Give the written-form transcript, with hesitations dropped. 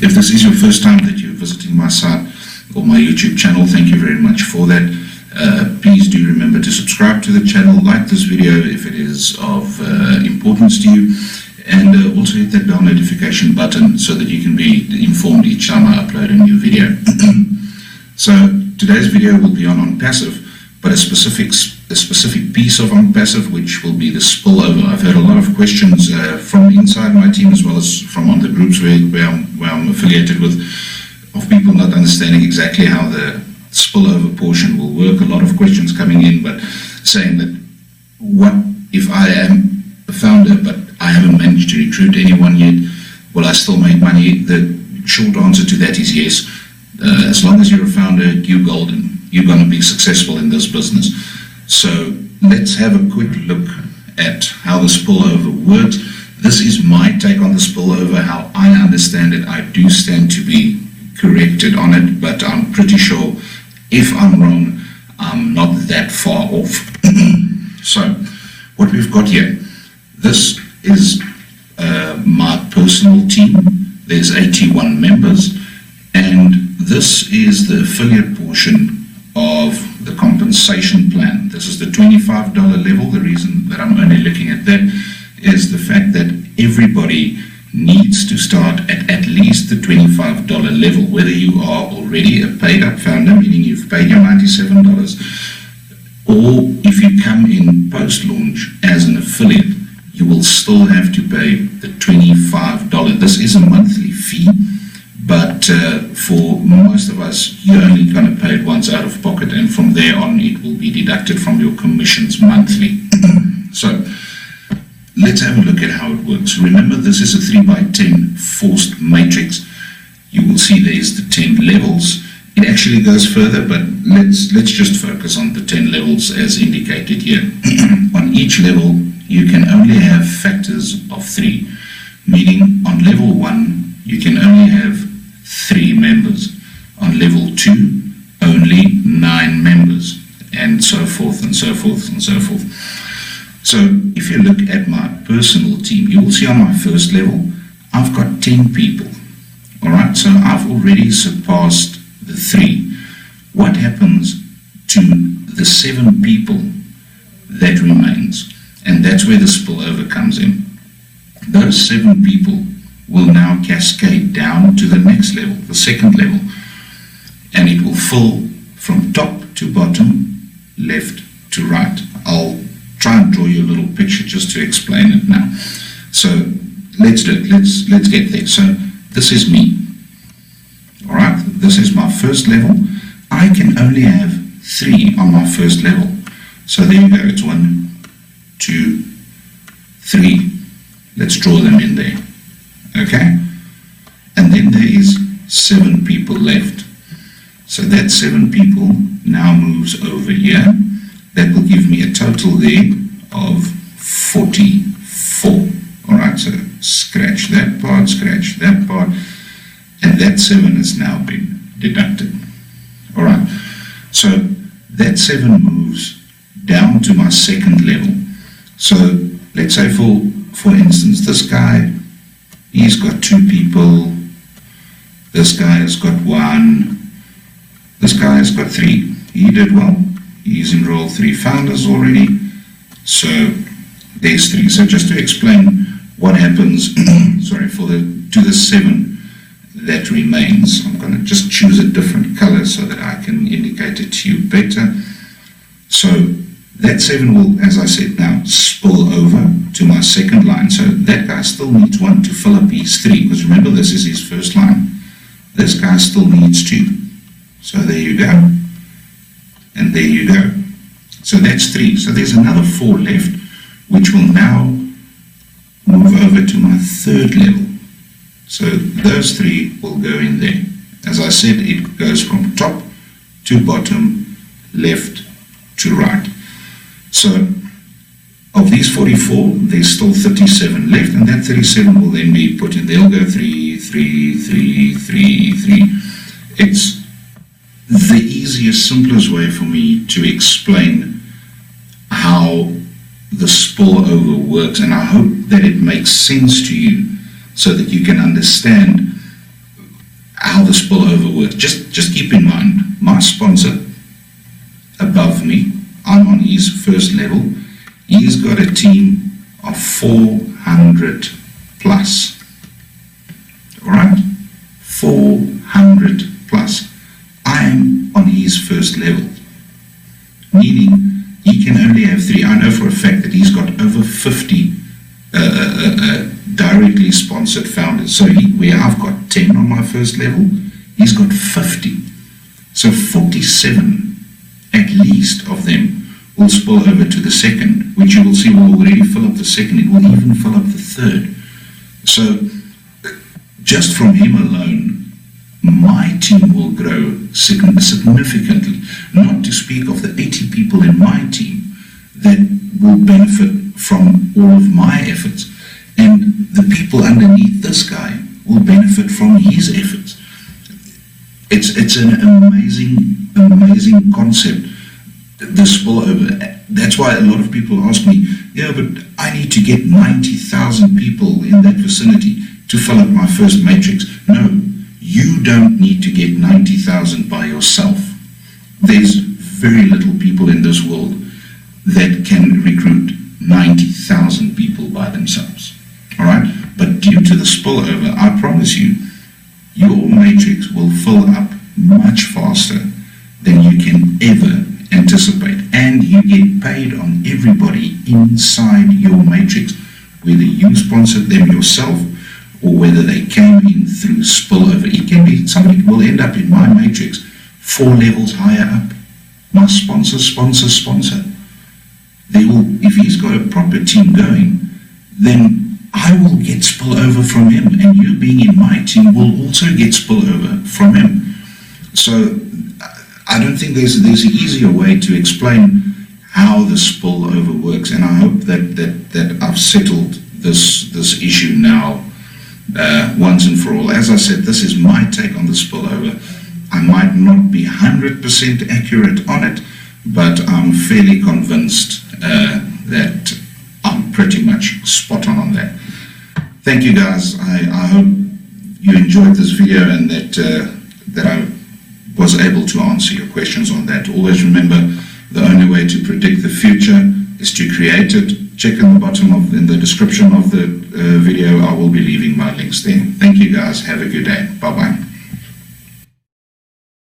If this is your first time that you're visiting my site or my YouTube channel, thank you very much for that. Please do remember to subscribe to the channel, like this video if it is of importance to you, and also hit that bell notification button so that you can be informed each time I upload a new video. So today's video will be on OnPassive, but a specific piece of OnPassive, which will be the spillover. I've had a lot of questions from inside my team as well as from on the groups where I'm affiliated with, of people not understanding exactly how the spillover portion will work. A lot of questions coming in, but saying that, what if I am a founder but I haven't managed to recruit anyone yet? Will I still make money? The short answer to that is yes. As long as you're a founder, you're golden. You're going to be successful in this business. So let's have a quick look at how the spillover works. This is my take on the spillover, how I understand it. I do stand to be corrected on it, but I'm pretty sure if I'm wrong, I'm not that far off. So what we've got here, this is my personal team. There's 81 members, and this is the affiliate portion of the compensation plan. This is the $25 level. The reason that I'm only looking at that is the fact that everybody needs to start at least the $25 level, whether you are already a paid up founder, meaning you've paid your $97, or if you come in post-launch as an affiliate, you will still have to pay the $25. This is a monthly fee, but for most of us, you're only going to pay it once out of pocket, and from there on, it will be deducted from your commissions monthly. So let's have a look at how it works. Remember, this is a 3x10 forced matrix. You will see there's the 10 levels. It actually goes further, but let's just focus on the 10 levels as indicated here. On each level, you can only have factors of 3, meaning on level 1, you can only have 3 members. On level 2, only 9 members, and so forth and so forth and so forth. So if you look at my personal team, you will see on my first level, I've got 10 people. All right, so I've already surpassed the 3. What happens to the 7 people that remains? And that's where the spillover comes in. Those 7 people will now cascade down to the next level, the second level, and it will fill from top to bottom, left to right. I'll try and draw you a little picture just to explain it now. So let's do it. Let's get there. So this is me. All right, this is my first level. I can only have 3 on my first level. So there you go. It's 1, 2, 3. Let's draw them in there. Okay, and then there is 7 people left. So that 7 people now moves over here. That will give me a total there of 44. All right, so scratch that part, and that 7 has now been deducted. All right, so that 7 moves down to my second level. So let's say for instance, this guy, he's got 2 people, this guy has got 1, this guy has got 3. He did well. He's enrolled 3 founders already. So there's 3. So just to explain what happens, sorry, to the 7 that remains, I'm going to just choose a different color so that I can indicate it to you better. So that 7 will, as I said now, spill over to my second line. So that guy still needs 1 to fill up his 3, because remember, this is his first line. This guy still needs 2. So there you go. And there you go. So that's 3. So there's another 4 left, which will now move over to my third level. So those 3 will go in there. As I said, it goes from top to bottom, left to right. So of these 44, there's still 37 left, and that 37 will then be put in. They'll go 3, 3, 3, 3, 3. It's the easiest, simplest way for me to explain how the spillover works, and I hope that it makes sense to you so that you can understand how the spillover works. Just keep in mind, my sponsor above me, I'm on his first level. He's got a team of 400 plus. All right, 400 plus. I'm on his first level, meaning he can only have 3. I know for a fact that he's got over 50 directly sponsored founders. So where I've got 10 on my first level, he's got 50. So 47 at least of them will spill over to the second, which you will see will already fill up the second. It will even fill up the third. So just from him alone, my team will grow significantly, not to speak of the 80 people in my team that will benefit from all of my efforts. And the people underneath this guy will benefit from his efforts. It's an amazing concept, the spillover. That's why a lot of people ask me, yeah, but I need to get 90,000 people in that vicinity to fill up my first matrix. No, you don't need to get 90,000 by yourself. There's very little people in this world that can recruit 90,000 people by themselves. All right? But due to the spillover, I promise you, your matrix will fill up much faster than you can ever anticipate. And you get paid on everybody inside your matrix, whether you sponsored them yourself or whether they came in through spillover. It can be somebody will end up in my matrix 4 levels higher up. My sponsor. They will, if he's got a proper team going, then I will get spillover from him, and you being in my team will also get spillover from him. So I don't think there's an easier way to explain how the spillover works, and I hope that I've settled this issue now once and for all. As I said, this is my take on the spillover. I might not be 100% accurate on it, but I'm fairly convinced that I'm pretty much spot on that. Thank you guys. I hope you enjoyed this video and that I was able to answer your questions on that. Always remember, the only way to predict the future is to create it. Check in the bottom in the description of the video. I will be leaving my links there. Thank you guys. Have a good day. Bye-bye.